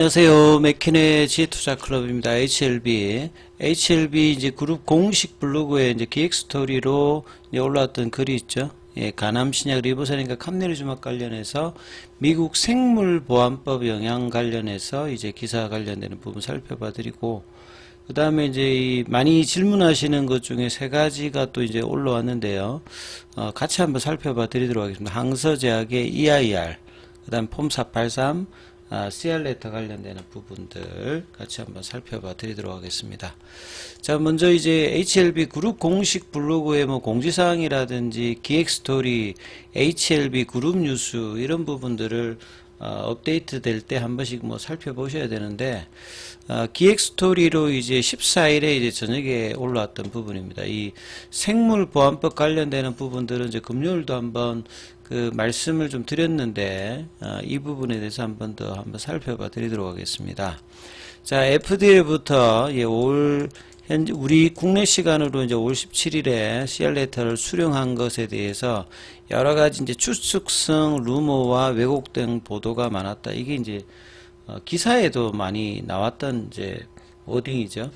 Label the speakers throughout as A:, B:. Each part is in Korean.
A: 안녕하세요. 맥키네 지혜투자클럽입니다. HLB 이제 그룹 공식 블로그에 이제 기획 스토리로 이제 올라왔던 글이 있죠. 예, 가남 신약 리보살인과 캄네리주막 관련해서 미국 생물보안법 영향 관련해서 이제 기사 관련되는 부분 살펴봐 드리고, 그 다음에 이제 많이 질문하시는 것 중에 세 가지가 또 이제 올라왔는데요. 같이 한번 살펴봐 드리도록 하겠습니다. 항서제약의 EIR, 그 다음 폼483, CR 레터 관련되는 부분들 같이 한번 살펴봐 드리도록 하겠습니다. 자, 먼저 이제 HLB 그룹 공식 블로그에 뭐 공지사항이라든지 기획 스토리, HLB 그룹 뉴스 이런 부분들을 업데이트 될 때 한 번씩 뭐 살펴보셔야 되는데, 기획 스토리로 이제 14일에 이제 저녁에 올라왔던 부분입니다. 이 생물보안법 관련되는 부분들은 이제 금요일도 한번 그 말씀을 좀 드렸는데, 이 부분에 대해서 한번 더 한번 살펴봐 드리도록 하겠습니다. 자, FDA부터 현재 우리 국내 시간으로 이제 5월 17일에 CR 레터를 수령한 것에 대해서 여러 가지 이제 추측성 루머와 왜곡된 보도가 많았다. 이게 이제 기사에도 많이 나왔던 이제 워딩이죠.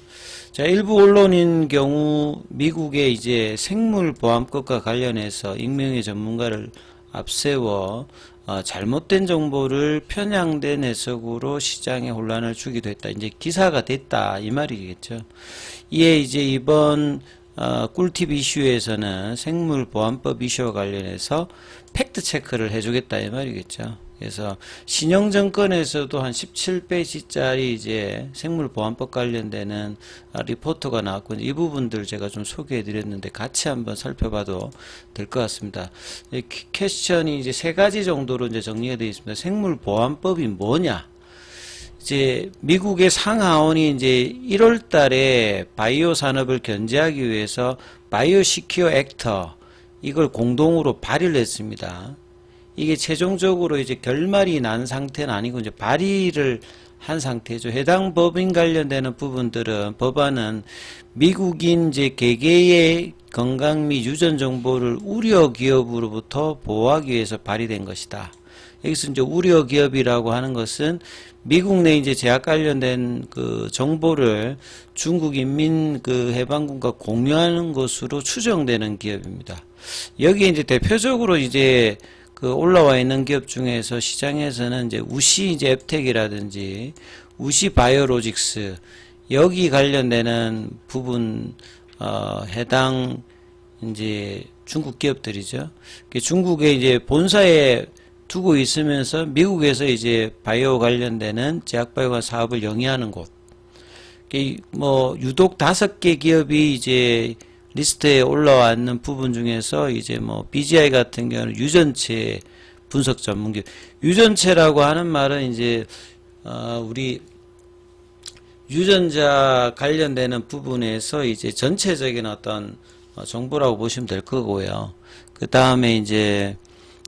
A: 자, 일부 언론인 경우 미국의 이제 생물보안법과 관련해서 익명의 전문가를 앞세워 잘못된 정보를 편향된 해석으로 시장에 혼란을 주기도 했다. 이제 기사가 됐다 이 말이겠죠. 이에 이제 이번 꿀팁 이슈에서는 생물보안법 이슈와 관련해서 팩트 체크를 해주겠다 이 말이겠죠. 그래서 신영증권에서도 한 17페이지짜리 이제 생물보안법 관련되는 리포트가 나왔고, 이 부분들 제가 좀 소개해 드렸는데 같이 한번 살펴봐도 될 것 같습니다. 퀘스천이 이제 세 가지 정도로 이제 정리가 되어 있습니다. 생물보안법이 뭐냐? 이제 미국의 상하원이 이제 1월 달에 바이오 산업을 견제하기 위해서 바이오 시큐어 액터 이걸 공동으로 발의를 했습니다. 이게 최종적으로 이제 결말이 난 상태는 아니고 이제 발의를 한 상태죠. 해당 법인 관련되는 부분들은 법안은 미국인 이제 개개의 건강 및 유전 정보를 우려 기업으로부터 보호하기 위해서 발의된 것이다. 여기서 이제 우려 기업이라고 하는 것은 미국 내 이제 제약 관련된 그 정보를 중국 인민 그 해방군과 공유하는 것으로 추정되는 기업입니다. 여기에 이제 대표적으로 이제 그 올라와 있는 기업 중에서 시장에서는 이제 우시 이제 앱텍이라든지 우시 바이오로직스 여기 관련되는 부분 해당 이제 중국 기업들이죠. 중국에 이제 본사에 두고 있으면서 미국에서 이제 바이오 관련되는 제약 바이오 사업을 영위하는 곳. 뭐 유독 5개 기업이 이제 리스트에 올라와 있는 부분 중에서 이제 뭐 BGI 같은 경우는 유전체 분석 전문기업. 유전체라고 하는 말은 이제 우리 유전자 관련되는 부분에서 이제 전체적인 어떤 정보라고 보시면 될 거고요. 그 다음에 이제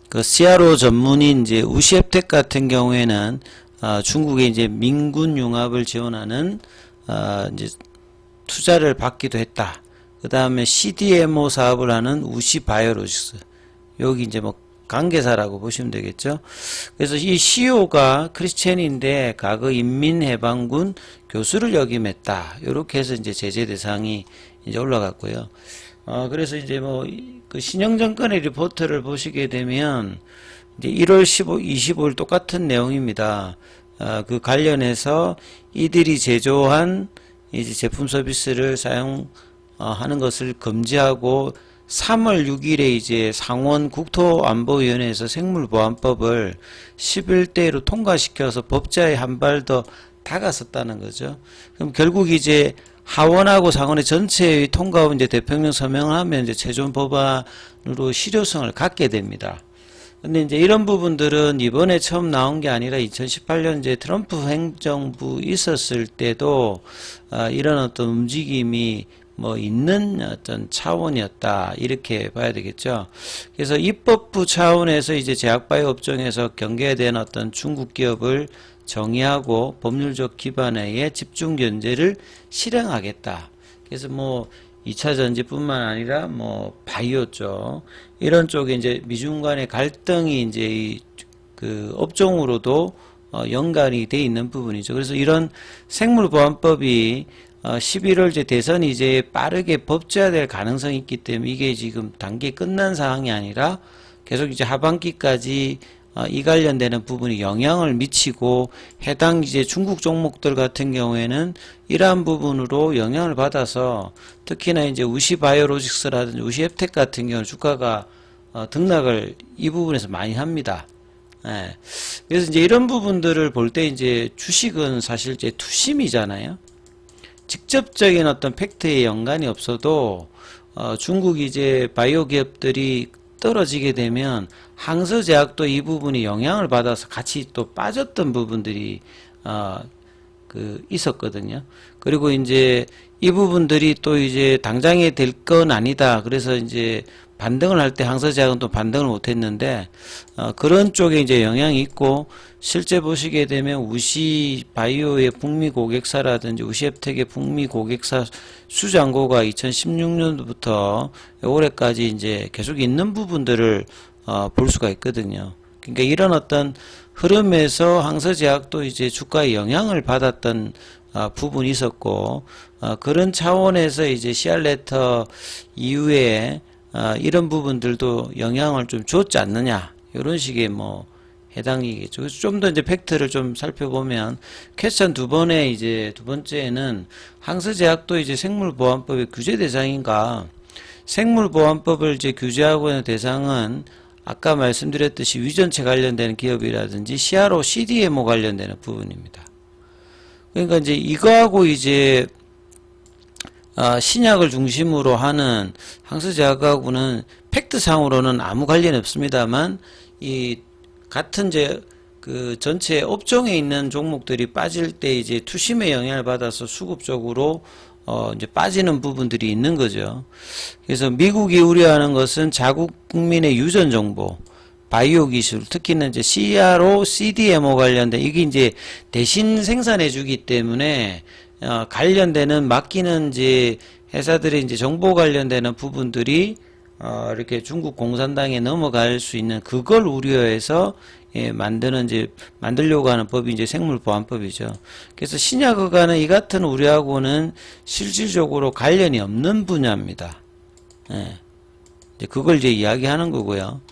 A: 그 CRO 전문인 이제 우시앱텍 같은 경우에는 중국의 이제 민군 융합을 지원하는 이제 투자를 받기도 했다. 그 다음에 CDMO 사업을 하는 우시 바이오로직스. 여기 이제 뭐 관계사라고 보시면 되겠죠. 그래서 이 CEO가 크리스천인데 과거 인민해방군 교수를 역임했다. 이렇게 해서 이제 제재 대상이 이제 올라갔고요. 그래서 이제 뭐 그 신영증권의 리포트를 보시게 되면 이제 1월 25일 똑같은 내용입니다. 그 관련해서 이들이 제조한 이제 제품 서비스를 사용하는 것을 금지하고 3월 6일에 이제 상원 국토안보위원회에서 생물보안법을 11대로 통과시켜서 법제에 한 발 더 다가섰다는 거죠. 그럼 결국 이제 하원하고 상원의 전체의 통과하고 이제 대통령 서명을 하면 이제 최종 법안으로 실효성을 갖게 됩니다. 근데 이제 이런 부분들은 이번에 처음 나온 게 아니라 2018년 이제 트럼프 행정부 있었을 때도 이런 어떤 움직임이 뭐 있는 어떤 차원이었다 이렇게 봐야 되겠죠. 그래서 입법부 차원에서 이제 제약바이오 업종에서 경계에 대한 어떤 중국 기업을 정의하고 법률적 기반에 집중 견제를 실행하겠다. 그래서 뭐 2차 전지뿐만 아니라 뭐 바이오 쪽 이런 쪽에 이제 미중 간의 갈등이 이제 그 업종으로도 연관이 돼 있는 부분이죠. 그래서 이런 생물보안법이 11월 이제 대선이 이제 빠르게 법제화될 가능성이 있기 때문에 이게 지금 단계 끝난 상황이 아니라 계속 이제 하반기까지 이 관련되는 부분이 영향을 미치고 해당 이제 중국 종목들 같은 경우에는 이러한 부분으로 영향을 받아서 특히나 이제 우시바이오로직스라든지 우시앱텍 같은 경우는 주가가 등락을 이 부분에서 많이 합니다. 예. 그래서 이제 이런 부분들을 볼 때 이제 주식은 사실 이제 투심이잖아요. 직접적인 어떤 팩트에 연관이 없어도 중국 이제 바이오 기업들이 떨어지게 되면 항서제약도 이 부분이 영향을 받아서 같이 또 빠졌던 부분들이 있었거든요. 그리고 이제 이 부분들이 또 이제 당장에 될 건 아니다. 그래서 이제 반등을 할 때 항서제약은 또 반등을 못했는데 그런 쪽에 이제 영향이 있고 실제 보시게 되면 우시바이오의 북미 고객사라든지 우시앱텍의 북미 고객사 수장고가 2016년도부터 올해까지 이제 계속 있는 부분들을 볼 수가 있거든요. 그러니까 이런 어떤 흐름에서 항서제약도 이제 주가에 영향을 받았던 부분이 있었고 그런 차원에서 이제 CR레터 이후에 이런 부분들도 영향을 좀 줬지 않느냐 이런 식의 뭐 해당이겠죠. 그래서 좀 더 이제 팩트를 좀 살펴보면 퀘스천 두 번에 이제 두 번째는 항서제약도 이제 생물보안법의 규제 대상인가? 생물보안법을 이제 규제하고 있는 대상은 아까 말씀드렸듯이 위전체 관련되는 기업이라든지 CRO, CDMO 관련되는 부분입니다. 그러니까 이제 이거하고 이제 신약을 중심으로 하는 항서제약하고는 팩트상으로는 아무 관련이 없습니다만 이 같은 그 전체 업종에 있는 종목들이 빠질 때 이제 투심의 영향을 받아서 수급적으로 이제 빠지는 부분들이 있는 거죠. 그래서 미국이 우려하는 것은 자국 국민의 유전 정보, 바이오 기술, 특히는 이제 CRO, CDMO 관련된 이게 이제 대신 생산해 주기 때문에 관련되는 맡기는 이제 회사들의 이제 정보 관련되는 부분들이 이렇게 중국 공산당에 넘어갈 수 있는 그걸 우려해서 만들려고 하는 법이 이제 생물보안법이죠. 그래서 신약의과는 이 같은 우려하고는 실질적으로 관련이 없는 분야입니다. 예. 이제 그걸 이제 이야기하는 거고요.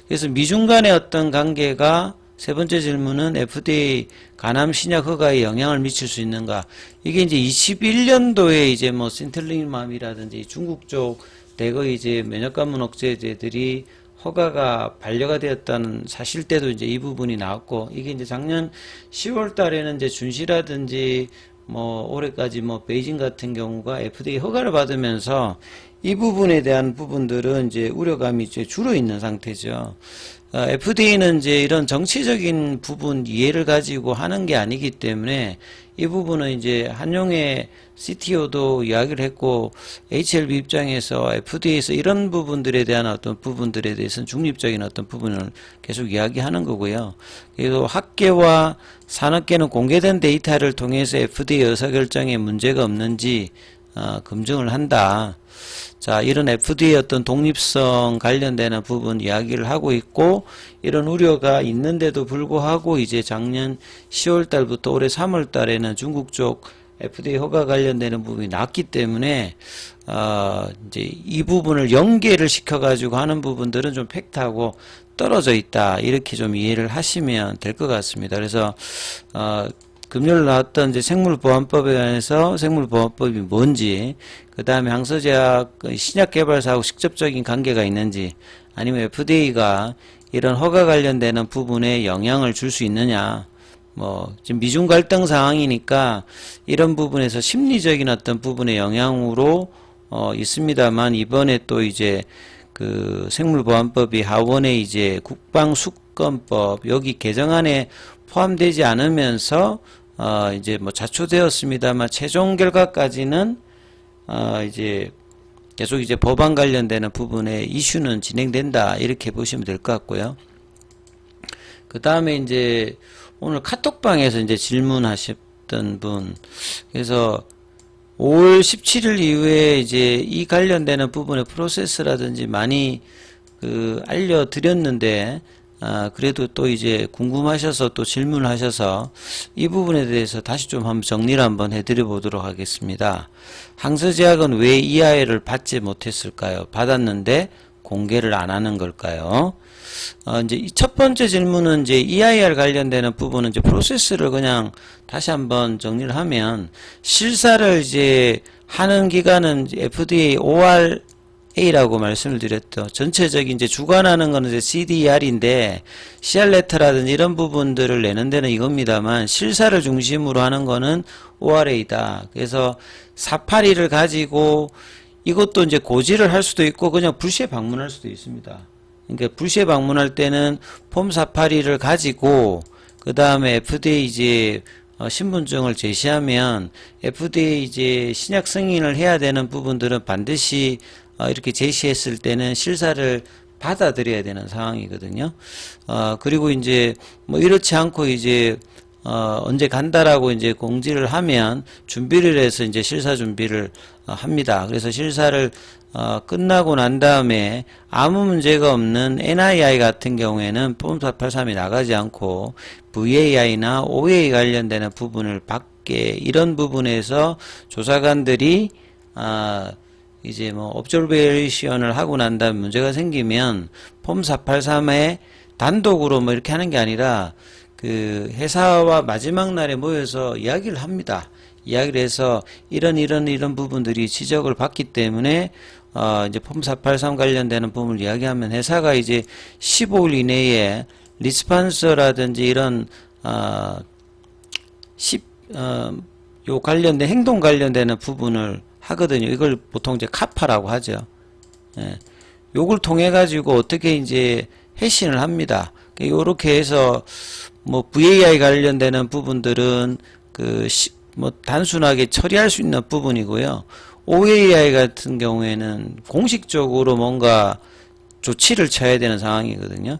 A: 그래서 미중 간의 어떤 관계가 세 번째 질문은 FDA 간암 신약 허가에 영향을 미칠 수 있는가? 이게 이제 21년도에 이제 뭐 신틀리맘이라든지 중국 쪽 대거 이제 면역관문 억제제들이 허가가 반려가 되었다는 사실 때도 이제 이 부분이 나왔고 이게 이제 작년 10월 달에는 이제 준시라든지 뭐 올해까지 뭐 베이징 같은 경우가 FDA 허가를 받으면서 이 부분에 대한 부분들은 이제 우려감이 이제 줄어 있는 상태죠. FDA는 이제 이런 정치적인 부분 이해를 가지고 하는 게 아니기 때문에 이 부분은 이제 한용의 CTO도 이야기를 했고 HLB 입장에서 FDA에서 이런 부분들에 대한 어떤 부분들에 대해서는 중립적인 어떤 부분을 계속 이야기하는 거고요. 그리고 학계와 산업계는 공개된 데이터를 통해서 FDA 의사결정에 문제가 없는지 검증을 한다. 자, 이런 FDA 어떤 독립성 관련되는 부분 이야기를 하고 있고, 이런 우려가 있는데도 불구하고 이제 작년 10월 달부터 올해 3월 달에는 중국 쪽 FDA 허가 관련되는 부분이 났기 때문에, 이제 이 부분을 연계를 시켜가지고 하는 부분들은 좀 팩트하고 떨어져 있다. 이렇게 좀 이해를 하시면 될 것 같습니다. 그래서, 금요일 나왔던 이제 생물보안법에 관해서 생물보안법이 뭔지, 그 다음에 항서제약 신약개발사하고 직접적인 관계가 있는지, 아니면 FDA가 이런 허가 관련되는 부분에 영향을 줄 수 있느냐, 뭐, 지금 미중 갈등 상황이니까 이런 부분에서 심리적인 어떤 부분의 영향으로, 있습니다만, 이번에 또 이제 그 생물보안법이 하원에 이제 국방수권법, 여기 개정안에 포함되지 않으면서, 이제 뭐 자초되었습니다만 최종 결과까지는 이제 계속 이제 법안 관련되는 부분에 이슈는 진행된다 이렇게 보시면 될 것 같고요. 그 다음에 이제 오늘 카톡방에서 이제 질문하셨던 분, 그래서 5월 17일 이후에 이제 이 관련되는 부분의 프로세스라든지 많이 알려드렸는데 그래도 또 이제 궁금하셔서 또 질문하셔서 이 부분에 대해서 다시 좀 한번 정리를 한번 해드려 보도록 하겠습니다. 항서제약은 왜 EIR을 받지 못했을까요? 받았는데 공개를 안 하는 걸까요? 이제 이 첫 번째 질문은 이제 EIR 관련되는 부분은 이제 프로세스를 그냥 다시 한번 정리를 하면 실사를 이제 하는 기관은 FDA ORA라고 말씀을 드렸죠. 전체적인 이제 주관하는 거는 이제 CDER인데 CR레터라든지 이런 부분들을 내는 데는 이겁니다만 실사를 중심으로 하는 거는 ORA다. 그래서 482를 가지고 이것도 이제 고지를 할 수도 있고 그냥 불시에 방문할 수도 있습니다. 그러니까 불시에 방문할 때는 폼 482를 가지고 그 다음에 FDA 이제 신분증을 제시하면 FDA 이제 신약 승인을 해야 되는 부분들은 반드시 이렇게 제시했을 때는 실사를 받아들여야 되는 상황이거든요. 그리고 이제 뭐 이렇지 않고 이제 언제 간다라고 이제 공지를 하면 준비를 해서 이제 실사 준비를 합니다. 그래서 실사를 끝나고 난 다음에 아무 문제가 없는 NII 같은 경우에는 폼 483이 나가지 않고 VAI나 OA 관련되는 부분을 밖에 이런 부분에서 조사관들이 이제 뭐 observation을 하고 난 다음에 문제가 생기면 폼 483에 단독으로 뭐 이렇게 하는 게 아니라 그 회사와 마지막 날에 모여서 이야기를 합니다. 이야기를 해서 이런 부분들이 지적을 받기 때문에 이제 폼 483 관련되는 부분을 이야기하면 회사가 이제 15일 이내에 리스판서라든지 이런 요 관련된 행동 관련되는 부분을 하거든요. 이걸 보통 이제 카파라고 하죠. 예. 요걸 통해 가지고 어떻게 이제 회신을 합니다. 요렇게 해서 뭐 VAI 관련되는 부분들은 뭐 단순하게 처리할 수 있는 부분이고요. OAI 같은 경우에는 공식적으로 뭔가 조치를 쳐야 되는 상황이거든요.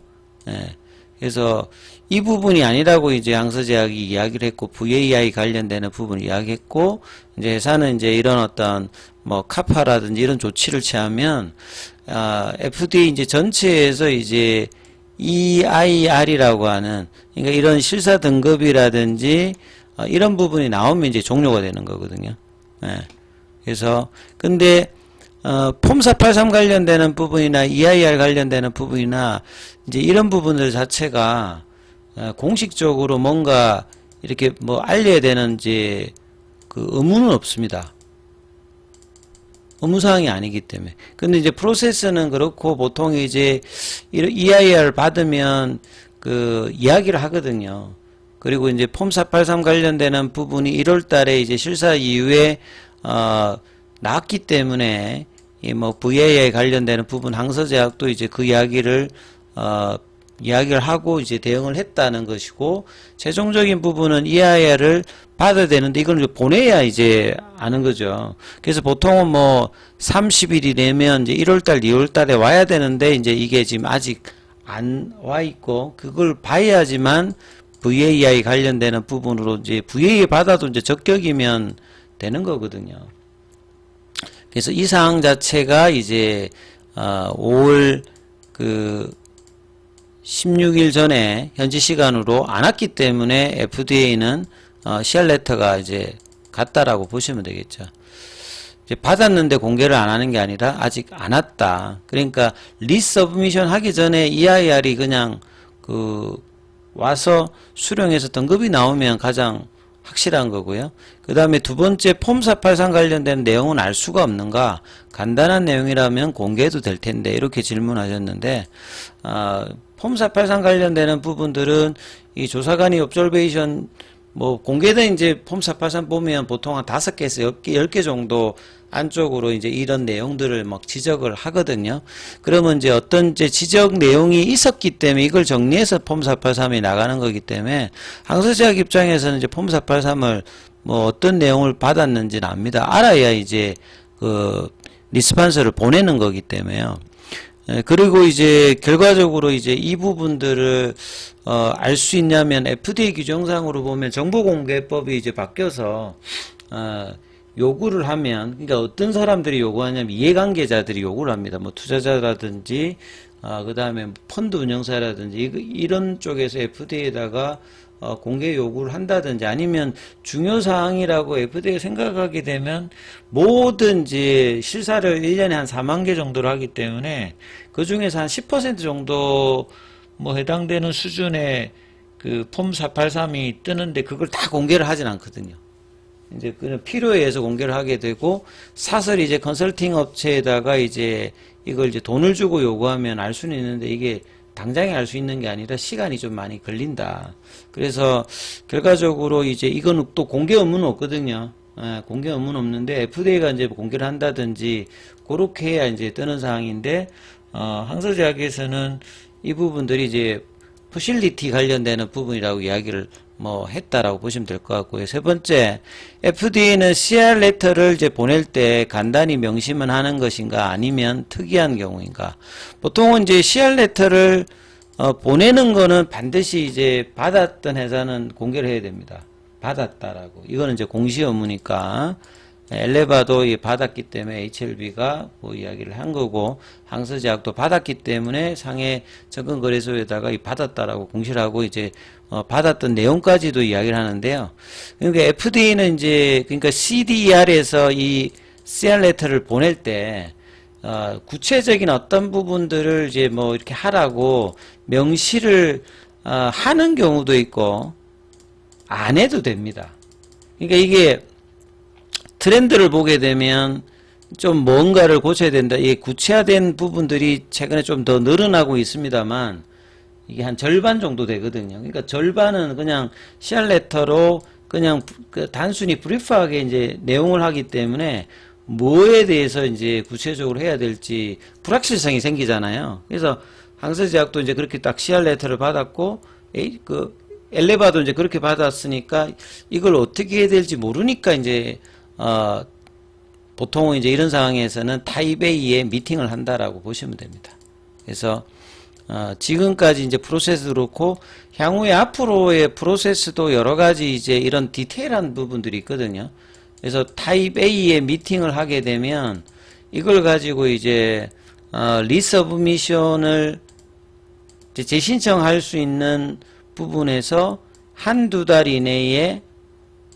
A: 예. 그래서 이 부분이 아니라고 이제 항서제약이 이야기를 했고 VAI 관련되는 부분을 이야기했고 이제 회사는 이제 이런 어떤 뭐 카파라든지 이런 조치를 취하면 FDA 이제 전체에서 이제 EIR이라고 하는 그러니까 이런 실사 등급이라든지 이런 부분이 나오면 이제 종료가 되는 거거든요. 예. 그래서 근데 폼 483 관련되는 부분이나 EIR 관련되는 부분이나 이제 이런 부분들 자체가 공식적으로 뭔가 이렇게 뭐 알려야 되는 이제 그 의무는 없습니다. 의무사항이 아니기 때문에. 근데 이제 프로세스는 그렇고 보통 이제 EIR 받으면 그 이야기를 하거든요. 그리고 이제 폼 483 관련되는 부분이 1월 달에 이제 실사 이후에 나왔기 때문에 이 뭐 VAI 관련되는 부분 항서제약도 이제 그 이야기를 하고 이제 대응을 했다는 것이고 최종적인 부분은 EIR을 받아야 되는데 이걸 보내야 이제 아는 거죠. 그래서 보통은 뭐 30일이 되면 이제 1월달, 2월달에 와야 되는데 이제 이게 지금 아직 안 와 있고 그걸 봐야지만 VAI 관련되는 부분으로 이제 VAI 받아도 이제 적격이면 되는 거거든요. 그래서 이 사항 자체가 이제 5월 그 16일 전에 현지 시간으로 안 왔기 때문에 FDA는 CR레터가 이제 갔다라고 보시면 되겠죠. 이제 받았는데 공개를 안 하는 게 아니라 아직 안 왔다. 그러니까 리서브미션 하기 전에 EIR이 그냥 와서 수령해서 등급이 나오면 가장 확실한 거고요. 그 다음에 두 번째 폼 483 관련된 내용은 알 수가 없는가? 간단한 내용이라면 공개해도 될 텐데 이렇게 질문하셨는데 폼 483 관련되는 부분들은 이 조사관이 observation 뭐 공개된 이제 폼 483 보면 보통 한 5개에서 10개 정도 안쪽으로 이제 이런 내용들을 막 지적을 하거든요. 그러면 이제 어떤 이제 지적 내용이 있었기 때문에 이걸 정리해서 폼 483이 나가는 거기 때문에 항서제약 입장에서는 이제 폼 483을 뭐 어떤 내용을 받았는지는 압니다. 알아야 이제 그 리스판서를 보내는 거기 때문에요. 그리고 이제 결과적으로 이제 이 부분들을 알 수 있냐면 FDA 규정상으로 보면 정보공개법이 이제 바뀌어서 요구를 하면 그러니까 어떤 사람들이 요구하냐면 이해관계자들이 요구를 합니다. 뭐 투자자라든지 그 다음에 펀드 운영사라든지 이런 쪽에서 FDA에다가 공개 요구를 한다든지 아니면 중요사항이라고 FDA가 생각하게 되면 모든 이제 실사를 1년에 한 4만 개 정도로 하기 때문에 그 중에서 한 10% 정도 뭐 해당되는 수준의 그 폼 483이 뜨는데 그걸 다 공개를 하진 않거든요. 이제 그는 필요에 의해서 공개를 하게 되고 사설 이제 컨설팅 업체에다가 이제 이걸 이제 돈을 주고 요구하면 알 수는 있는데 이게 당장에 알 수 있는 게 아니라 시간이 좀 많이 걸린다. 그래서 결과적으로 이제 이건 또 공개 업무는 없거든요. 공개 업무는 없는데 FDA가 이제 공개를 한다든지 그렇게 해야 이제 뜨는 사항인데 항서제약에서는 이 부분들이 이제 퍼실리티 관련되는 부분이라고 이야기를 뭐 했다라고 보시면 될 것 같고요. 세 번째, FDA는 CR 레터를 이제 보낼 때 간단히 명시만 하는 것인가 아니면 특이한 경우인가. 보통은 이제 CR 레터를 보내는 거는 반드시 이제 받았던 회사는 공개를 해야 됩니다. 받았다라고. 이거는 이제 공시 업무니까. 엘레바도 받았기 때문에 HLB가 뭐 이야기를 한 거고, 항서제약도 받았기 때문에 상해 정권거래소에다가 받았다라고 공시를 하고 이제 받았던 내용까지도 이야기를 하는데요. 그러니까 FDA는 이제 그러니까 CDER에서 이 CR 레터를 보낼 때 구체적인 어떤 부분들을 이제 뭐 이렇게 하라고 명시를 하는 경우도 있고 안 해도 됩니다. 그러니까 이게 트렌드를 보게 되면 좀 뭔가를 고쳐야 된다. 이 구체화된 부분들이 최근에 좀 더 늘어나고 있습니다만 이게 한 절반 정도 되거든요. 그러니까 절반은 그냥 CR 레터로 그냥 단순히 브리프하게 이제 내용을 하기 때문에 뭐에 대해서 이제 구체적으로 해야 될지 불확실성이 생기잖아요. 그래서 항서제약도 이제 그렇게 딱 CR 레터를 받았고 엘레바도 이제 그렇게 받았으니까 이걸 어떻게 해야 될지 모르니까 이제 보통은 이제 이런 상황에서는 타입 A에 미팅을 한다라고 보시면 됩니다. 그래서 지금까지 이제 프로세스도 그렇고 향후에 앞으로의 프로세스도 여러 가지 이제 이런 디테일한 부분들이 있거든요. 그래서 타입 A에 미팅을 하게 되면 이걸 가지고 이제 리서브미션을 재신청할 수 있는 부분에서 한두 달 이내에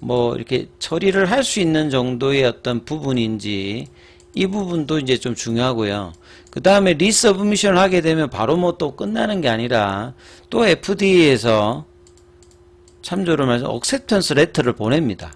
A: 뭐 이렇게 처리를 할 수 있는 정도의 어떤 부분인지 이 부분도 이제 좀 중요하고요. 그 다음에 리서브미션을 하게 되면 바로 뭐 또 끝나는 게 아니라 또 FDA에서 참조를 해서 억셉턴스 레터를 보냅니다.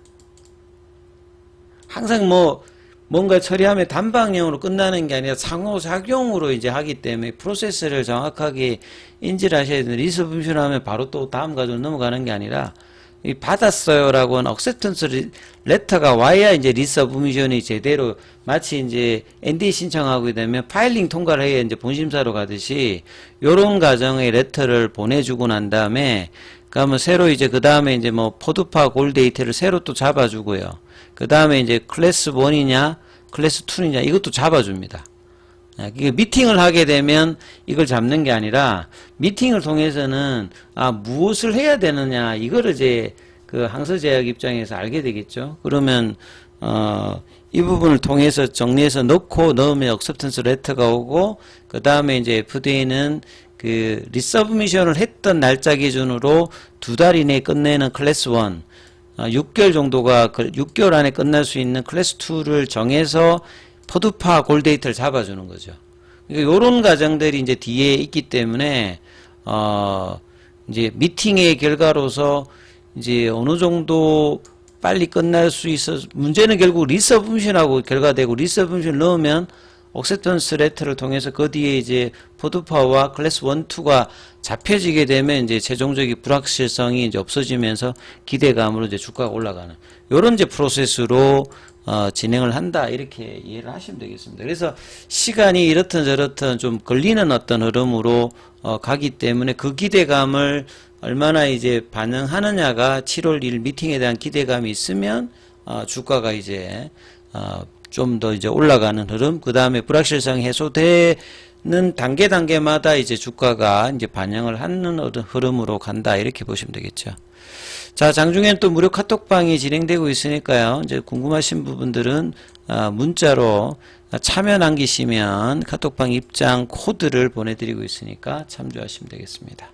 A: 항상 뭐 뭔가 처리하면 단방향으로 끝나는 게 아니라 상호작용으로 이제 하기 때문에 프로세스를 정확하게 인지를 하셔야 되는데 리서브미션 하면 바로 또 다음 과정으로 넘어가는 게 아니라 이 받았어요라고 하는 억셉턴스 레터가 와야 이제 리서브미션이 제대로 마치 이제 NDA 신청하게 되면 파일링 통과를 해야 이제 본심사로 가듯이 요런 과정의 레터를 보내주고 난 다음에 그러면 새로 이제 그 다음에 이제 뭐 포드파 골데이트를 새로 또 잡아주고요. 그 다음에 이제 클래스 1이냐 클래스 2냐 이것도 잡아줍니다. 이게 미팅을 하게 되면 이걸 잡는 게 아니라 미팅을 통해서는 무엇을 해야 되느냐 이거를 이제 그 항서제약 입장에서 알게 되겠죠. 그러면 이 부분을 통해서 정리해서 넣으면 억셉턴스 레터가 오고 그 다음에 이제 FDA는 그 리서브미션을 했던 날짜 기준으로 2달 이내에 끝내는 클래스 1 6개월 정도가 6개월 안에 끝날 수 있는 클래스 2를 정해서 포드파 골데이트를 잡아주는 거죠. 그러니까 요런 과정들이 이제 뒤에 있기 때문에 이제 미팅의 결과로서 이제 어느 정도 빨리 끝날 수 있어. 문제는 결국 리서브미션하고 결과되고 리서브미션 넣으면 억셉턴스 레터를 통해서 그 뒤에 이제 포드파와 클래스 1, 2가 잡혀지게 되면 이제 최종적인 불확실성이 이제 없어지면서 기대감으로 이제 주가가 올라가는 요런 이제 프로세스로 진행을 한다 이렇게 이해를 하시면 되겠습니다. 그래서 시간이 이렇든 저렇든 좀 걸리는 어떤 흐름으로 가기 때문에 그 기대감을 얼마나 이제 반영하느냐가 7월 1일 미팅에 대한 기대감이 있으면 주가가 이제 좀 더 이제 올라가는 흐름, 그 다음에 불확실성이 해소되는 단계마다 이제 주가가 이제 반영을 하는 흐름으로 간다 이렇게 보시면 되겠죠. 자, 장중에는 또 무료 카톡방이 진행되고 있으니까요. 이제 궁금하신 부분들은 문자로 참여 남기시면 카톡방 입장 코드를 보내드리고 있으니까 참조하시면 되겠습니다.